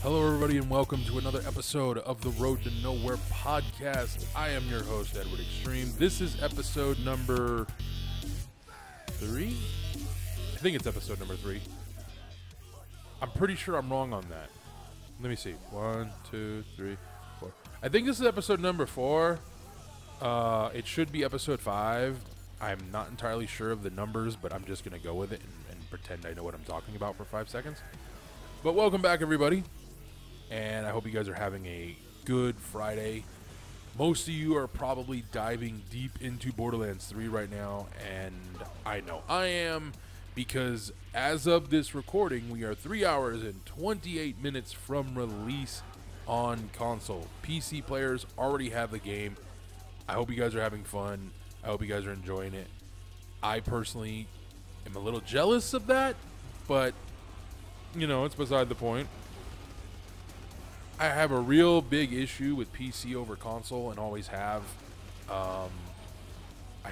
Hello, everybody, and welcome to another episode of the Road to Nowhere podcast. I am your host, Edward Extreme. This is episode number 3? I think it's episode number 3. I'm pretty sure I'm wrong on that. Let me see. 1, 2, 3, 4. I think this is episode number 4. It should be episode 5. I'm not entirely sure of the numbers, but I'm just going to go with it and pretend I know what I'm talking about for 5 seconds. But welcome back, everybody. And I hope you guys are having a good Friday. Most of you are probably diving deep into Borderlands 3 right now, and I know I am, because as of this recording, we are 3 hours and 28 minutes from release on console. PC players already have the game. I hope you guys are having fun. I hope you guys are enjoying it. I personally am a little jealous of that, but, you know, it's beside the point. I have a real big issue with PC over console and always have. I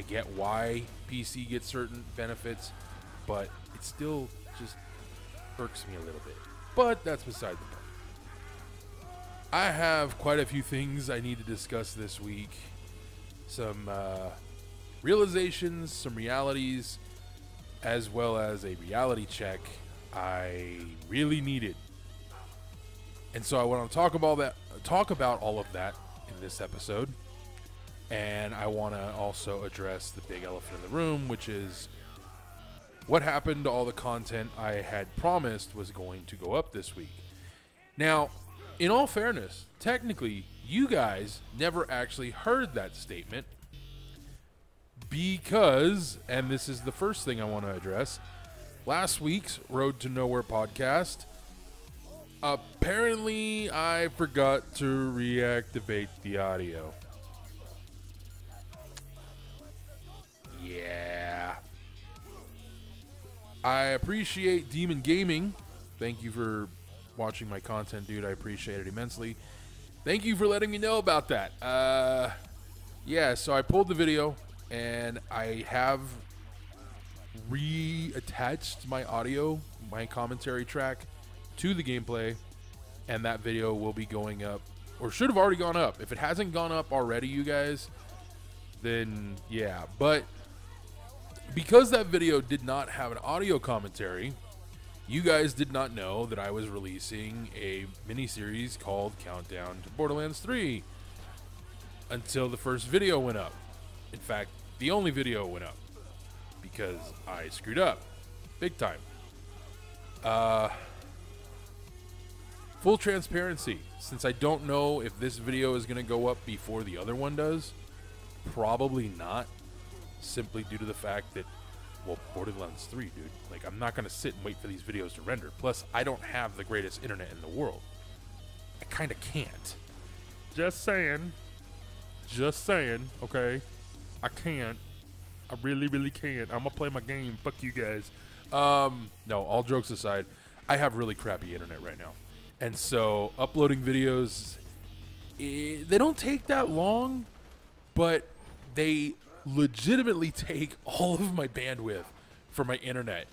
get why PC gets certain benefits, but it still just irks me a little bit. But that's beside the point. I have quite a few things I need to discuss this week. Some realizations, some realities, as well as a reality check I really needed. And so I want to talk about all of that in this episode. And I want to also address the big elephant in the room, which is what happened to all the content I had promised was going to go up this week. Now, in all fairness, technically, you guys never actually heard that statement because, and this is the first thing I want to address, last week's Road to Nowhere podcast, apparently, I forgot to reactivate the audio. Yeah. I appreciate Demon Gaming. Thank you for watching my content, dude. I appreciate it immensely. Thank you for letting me know about that. Yeah, so I pulled the video, and I have reattached my audio, my commentary track, to the gameplay, and that video will be going up, or should have already gone up. If it hasn't gone up already, you guys, then yeah. But because that video did not have an audio commentary, you guys did not know that I was releasing a mini-series called Countdown to Borderlands 3 until the first video went up. In fact, the only video went up because I screwed up big time. Full transparency, since I don't know if this video is going to go up before the other one does, probably not, simply due to the fact that, well, Borderlands 3, dude, like, I'm not going to sit and wait for these videos to render. Plus, I don't have the greatest internet in the world. I kind of can't. Just saying, okay? I can't. I really, really can't. I'm going to play my game. Fuck you guys. No, all jokes aside, I have really crappy internet right now. And so uploading videos, they don't take that long, but they legitimately take all of my bandwidth for my internet.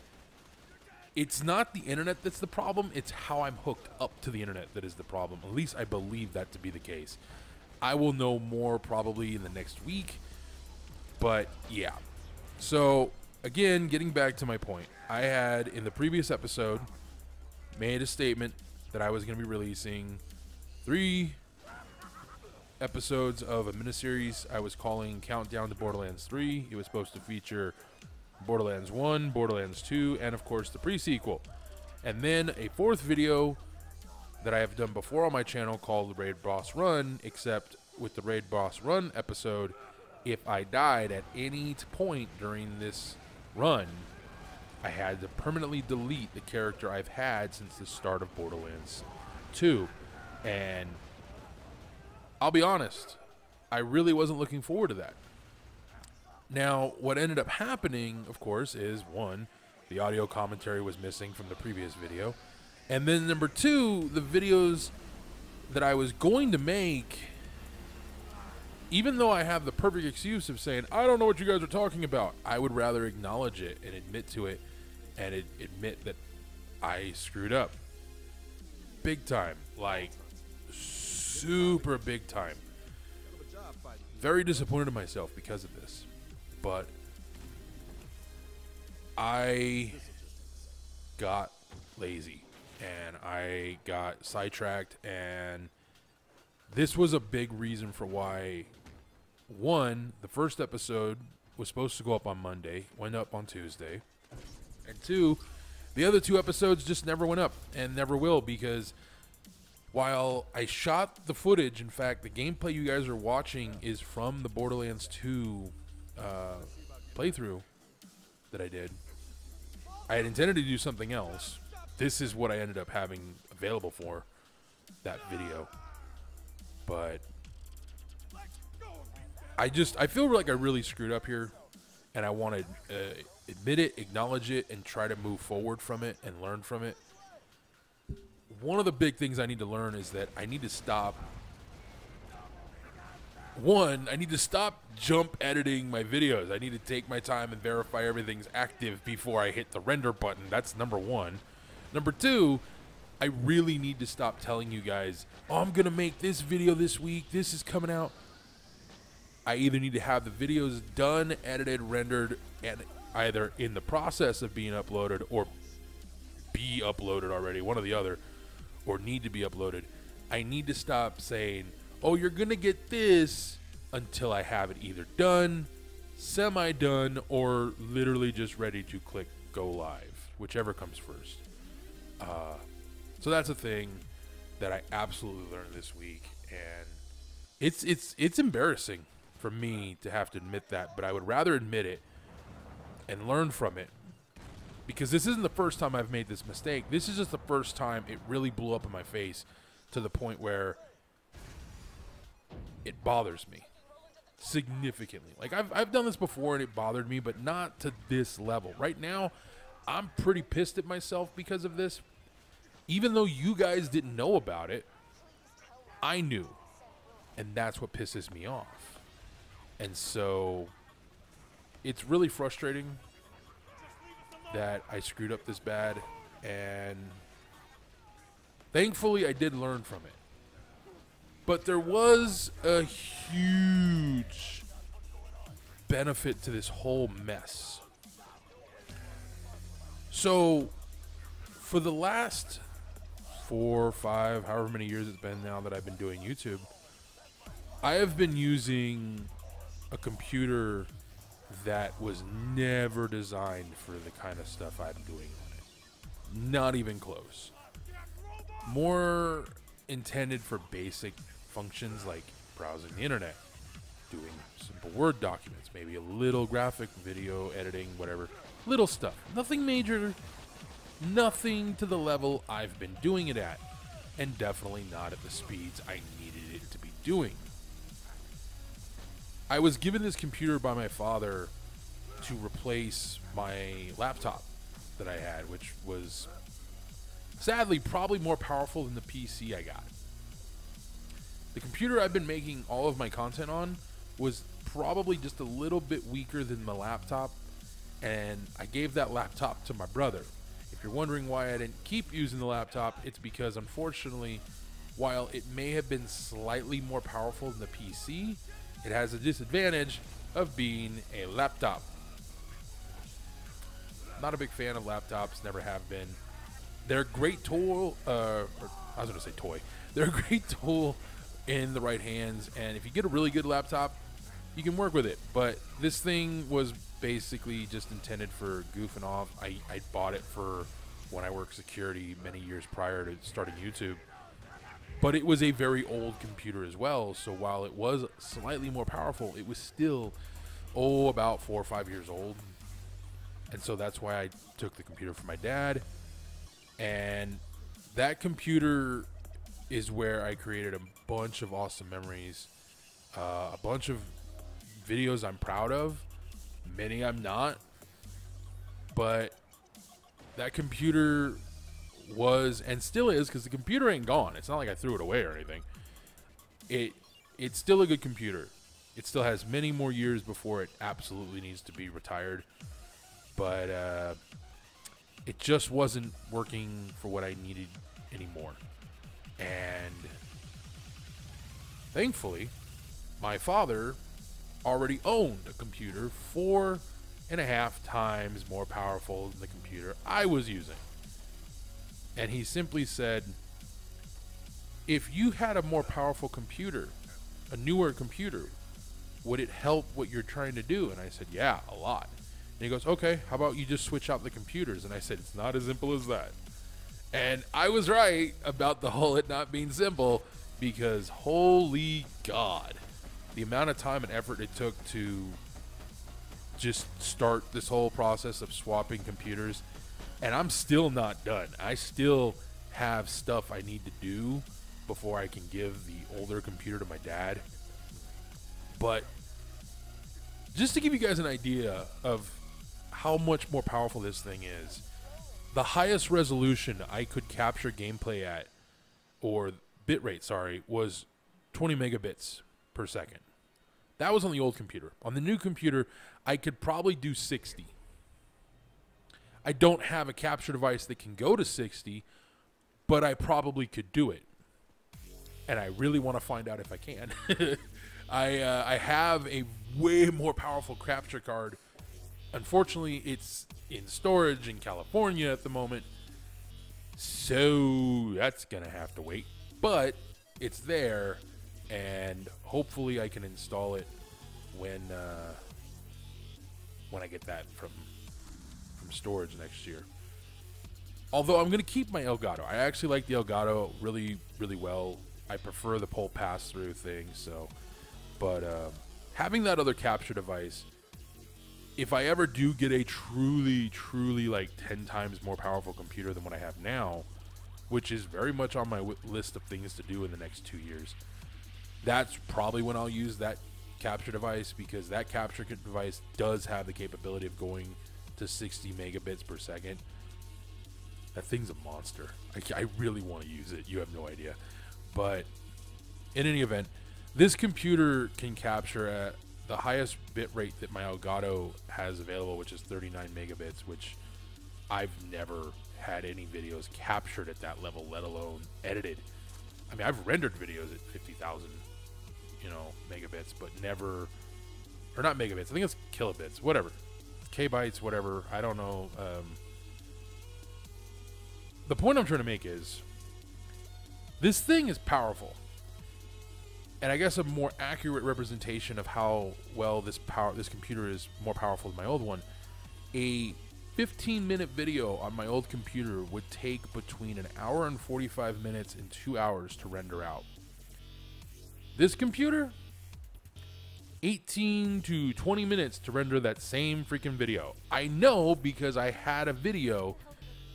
It's not the internet that's the problem. It's how I'm hooked up to the internet that is the problem. At least I believe that to be the case. I will know more probably in the next week. But yeah. So again, getting back to my point, I had in the previous episode made a statement that I was going to be releasing 3 episodes of a miniseries I was calling Countdown to Borderlands 3. It was supposed to feature Borderlands 1, Borderlands 2, and of course the pre-sequel. And then a 4th video that I have done before on my channel called the Raid Boss Run, except with the Raid Boss Run episode, if I died at any point during this run, I had to permanently delete the character I've had since the start of Borderlands 2. And I'll be honest, I really wasn't looking forward to that. Now, what ended up happening, of course, is 1, the audio commentary was missing from the previous video. And then number 2, the videos that I was going to make, even though I have the perfect excuse of saying, I don't know what you guys are talking about, I would rather acknowledge it and admit to it and admit that I screwed up. big time, like super big time. Very disappointed in myself because of this, but I got lazy and I got sidetracked, and this was a big reason for why. One, the first episode was supposed to go up on Monday, went up on Tuesday, and two, the other 2 episodes just never went up and never will, because while I shot the footage, in fact, the gameplay you guys are watching is from the Borderlands 2 playthrough that I did. I had intended to do something else. This is what I ended up having available for that video. But I feel like I really screwed up here, and I want to admit it, acknowledge it, and try to move forward from it and learn from it. One of the big things I need to learn is that I need to stop. One, I need to stop jump editing my videos. I need to take my time and verify everything's active before I hit the render button. That's number 1. Number 2, I really need to stop telling you guys, oh, I'm going to make this video this week. This is coming out. I either need to have the videos done, edited, rendered, and either in the process of being uploaded or be uploaded already, one or the other, or need to be uploaded. I need to stop saying, oh, you're going to get this, until I have it either done, semi-done, or literally just ready to click go live, whichever comes first. So that's a thing that I absolutely learned this week, and it's embarrassing for me to have to admit that, but I would rather admit it and learn from it, because this isn't the first time I've made this mistake. This is just the first time it really blew up in my face to the point where it bothers me significantly. Like, I've done this before and it bothered me, but not to this level. Right now, I'm pretty pissed at myself because of this. Even though you guys didn't know about it, I knew. And that's what pisses me off. And so it's really frustrating that I screwed up this bad, and thankfully I did learn from it. But there was a huge benefit to this whole mess. So for the last 4 or 5, however many years it's been now that I've been doing YouTube, I have been using a computer that was never designed for the kind of stuff I'm doing on it. Not even close. More intended for basic functions like browsing the internet, doing simple Word documents, maybe a little graphic, video editing, whatever. Little stuff. Nothing major. Nothing to the level I've been doing it at. And definitely not at the speeds I needed it to be doing. I was given this computer by my father to replace my laptop that I had, which was sadly probably more powerful than the PC I got. The computer I've been making all of my content on was probably just a little bit weaker than the laptop, and I gave that laptop to my brother. If you're wondering why I didn't keep using the laptop, it's because unfortunately, while it may have been slightly more powerful than the PC, it has a disadvantage of being a laptop. Not a big fan of laptops, never have been. They're a great tool, I was going to say toy. They're a great tool in the right hands, and if you get a really good laptop, you can work with it. But this thing was basically just intended for goofing off. I bought it for when I worked security many years prior to starting YouTube. But it was a very old computer as well, so while it was slightly more powerful, it was still, about 4 or 5 years old. And so that's why I took the computer from my dad. And that computer is where I created a bunch of awesome memories, a bunch of videos I'm proud of, many I'm not. But that computer was, and still is, because the computer ain't gone. It's not like I threw it away or anything. It's still a good computer. It still has many more years before it absolutely needs to be retired. But it just wasn't working for what I needed anymore. And thankfully, my father already owned a computer 4.5 times more powerful than the computer I was using. And he simply said, if you had a more powerful computer, a newer computer, would it help what you're trying to do? And I said, yeah, a lot. And he goes, okay, how about you just switch out the computers? And I said, it's not as simple as that. And I was right about the whole it not being simple, because holy God, the amount of time and effort it took to just start this whole process of swapping computers. And I'm still not done. I still have stuff I need to do before I can give the older computer to my dad. But just to give you guys an idea of how much more powerful this thing is, the highest resolution I could capture gameplay at, or bitrate, sorry, was 20 megabits per second. That was on the old computer. On the new computer, I could probably do 60. I don't have a capture device that can go to 60, but I probably could do it. And I really want to find out if I can. I have a way more powerful capture card. Unfortunately, it's in storage in California at the moment, so that's going to have to wait. But it's there, and hopefully I can install it when I get that from storage next year. Although I'm going to keep my Elgato. I actually like the Elgato really, really well. I prefer the pole pass-through thing. So, but having that other capture device, if I ever do get a truly, truly like 10 times more powerful computer than what I have now, which is very much on my list of things to do in the next 2 years, that's probably when I'll use that capture device, because that capture device does have the capability of going to 60 megabits per second. That thing's a monster. I really want to use it. You have no idea. But in any event, this computer can capture at the highest bit rate that my Elgato has available, which is 39 megabits, which I've never had any videos captured at that level, let alone edited. I mean, I've rendered videos at 50,000, megabits, but never, or not megabits, I think it's kilobits, whatever. Kbytes, whatever, I don't know. The point I'm trying to make is, this thing is powerful. And I guess a more accurate representation of how well this computer is more powerful than my old one. A 15-minute video on my old computer would take between an hour and 45 minutes and 2 hours to render out. This computer, 18 to 20 minutes to render that same freaking video. I know, because I had a video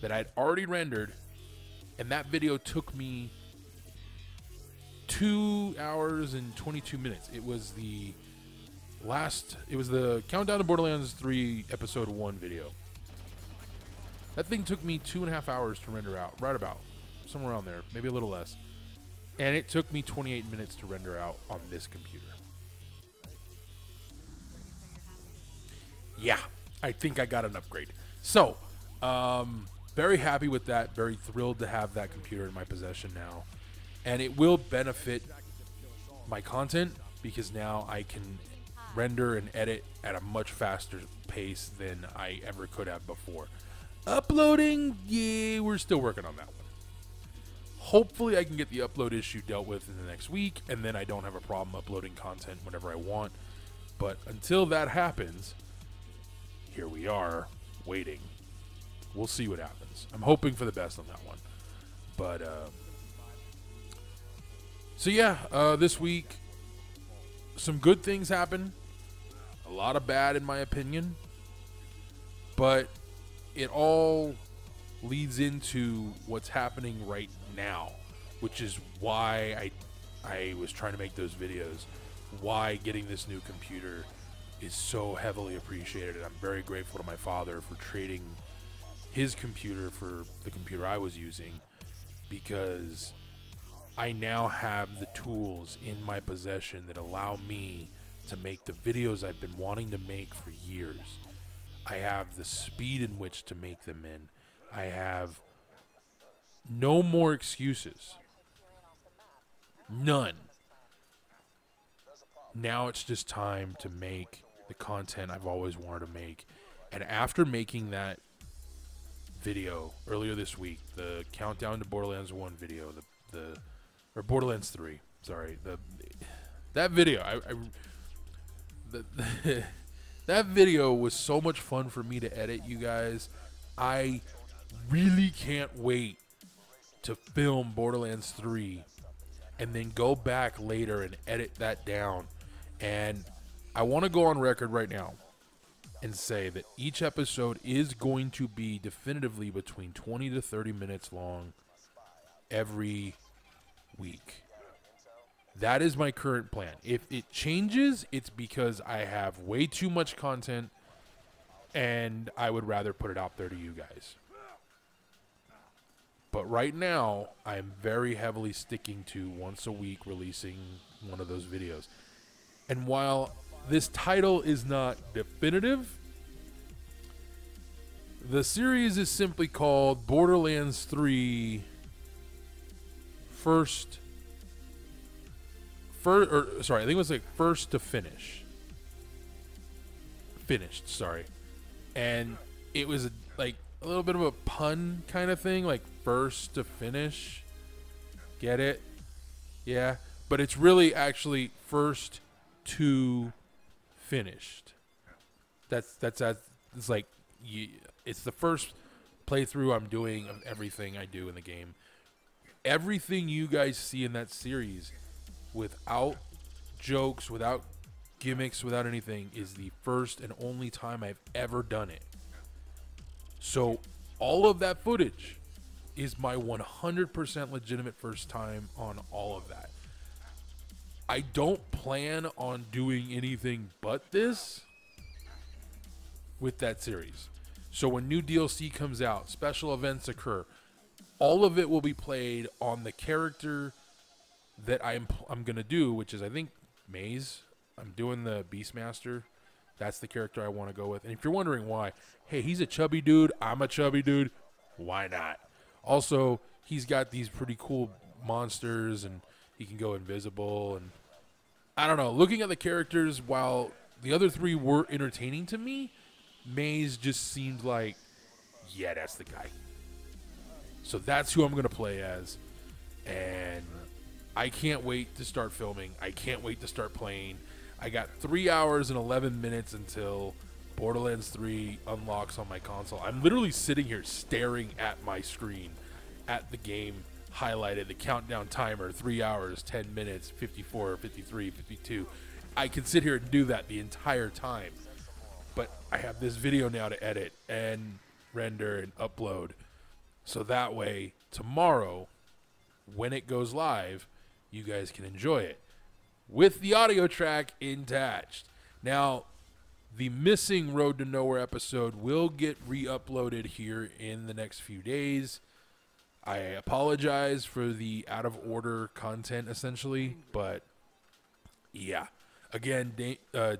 that I'd already rendered, and that video took me 2 hours and 22 minutes. It was the Countdown to Borderlands 3 Episode 1 video. That thing took me 2.5 hours to render out, right about, somewhere around there, maybe a little less. And it took me 28 minutes to render out on this computer. Yeah, I think I got an upgrade. So, very happy with that. Very thrilled to have that computer in my possession now. And it will benefit my content, because now I can render and edit at a much faster pace than I ever could have before. Uploading, yeah, we're still working on that one. Hopefully I can get the upload issue dealt with in the next week, and then I don't have a problem uploading content whenever I want. But until that happens, here we are, waiting. We'll see what happens. I'm hoping for the best on that one. But, so yeah, this week, some good things happen. A lot of bad, in my opinion. But it all leads into what's happening right now, which is why I was trying to make those videos. Why getting this new computer is so heavily appreciated. And I'm very grateful to my father for trading his computer for the computer I was using, because I now have the tools in my possession that allow me to make the videos I've been wanting to make for years. I have the speed in which to make them in. I have no more excuses. None. Now it's just time to make the content I've always wanted to make. And after making that video earlier this week, the countdown to Borderlands 1 video, or Borderlands 3, sorry, that video, that video was so much fun for me to edit, you guys. I really can't wait to film Borderlands 3 and then go back later and edit that down. And I want to go on record right now and say that each episode is going to be definitively between 20 to 30 minutes long every week. That is my current plan. If it changes, it's because I have way too much content and I would rather put it out there to you guys. But right now, I'm very heavily sticking to once a week releasing one of those videos. And while this title is not definitive, the series is simply called Borderlands 3 First I think it was like First to Finish. Finished, sorry. And it was like a little bit of a pun kind of thing, like first to finish. Get it? Yeah. But it's really actually first to finished. That's it's like it's the first playthrough I'm doing of everything I do in the game. Everything you guys see in that series, without jokes, without gimmicks, without anything, is the first and only time I've ever done it. So all of that footage is my 100% legitimate first time on all of that. I don't plan on doing anything but this with that series. So when new DLC comes out, special events occur, all of it will be played on the character that I'm going to do, which is, I think, Maze. I'm doing the Beastmaster. That's the character I want to go with. And if you're wondering why, hey, he's a chubby dude, I'm a chubby dude, why not? Also, he's got these pretty cool monsters, and he can go invisible. And I don't know, looking at the characters, while the other three were entertaining to me, Maze just seemed like, yeah, that's the guy. So that's who I'm going to play as. And I can't wait to start filming. I can't wait to start playing. I got 3 hours and 11 minutes until Borderlands 3 unlocks on my console. I'm literally sitting here staring at my screen at the game highlighted, the countdown timer, 3 hours, 10 minutes, 54, 53, 52. I can sit here and do that the entire time. But I have this video now to edit and render and upload. So that way, tomorrow, when it goes live, you guys can enjoy it with the audio track attached. Now, the missing Road to Nowhere episode will get re-uploaded here in the next few days. I apologize for the out-of-order content, essentially, but yeah. Again,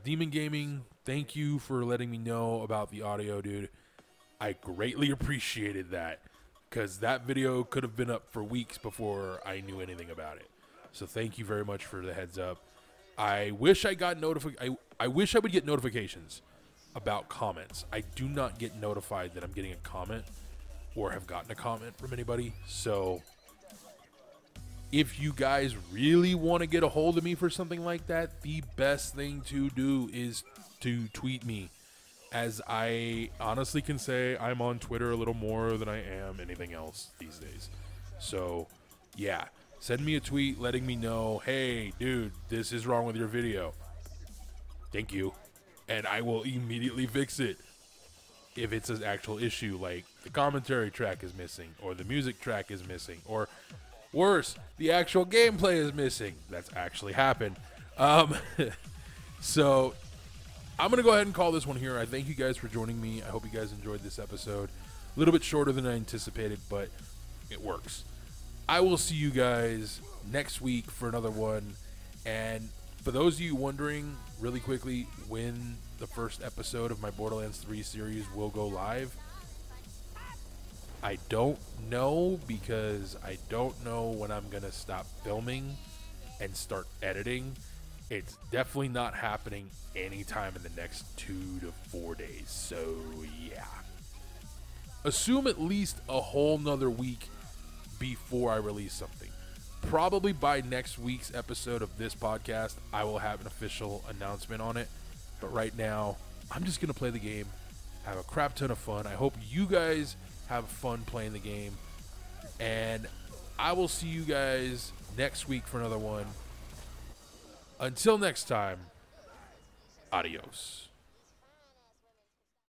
Demon Gaming, thank you for letting me know about the audio, dude. I greatly appreciated that, because that video could have been up for weeks before I knew anything about it. So thank you very much for the heads up. I wish I got I wish I would get notifications about comments. I do not get notified that I'm getting a comment or have gotten a comment from anybody. So if you guys really want to get a hold of me for something like that, the best thing to do is to tweet me. As I honestly can say, I'm on Twitter a little more than I am anything else these days. So yeah, send me a tweet letting me know, hey, dude, this is wrong with your video. Thank you. And I will immediately fix it. If it's an actual issue, like the commentary track is missing, or the music track is missing, or worse, the actual gameplay is missing. That's actually happened. So I'm going to go ahead and call this one here. I thank you guys for joining me. I hope you guys enjoyed this episode. A little bit shorter than I anticipated, but it works. I will see you guys next week for another one. And for those of you wondering really quickly when the first episode of my Borderlands 3 series will go live, I don't know, because I don't know when I'm going to stop filming and start editing, it's definitely not happening anytime in the next 2 to 4 days. So yeah, assume at least a whole nother week before I release something. Probably by next week's episode of this podcast, I will have an official announcement on it. But right now, I'm just going to play the game, have a crap ton of fun. I hope you guys have fun playing the game. And I will see you guys next week for another one. Until next time, adios.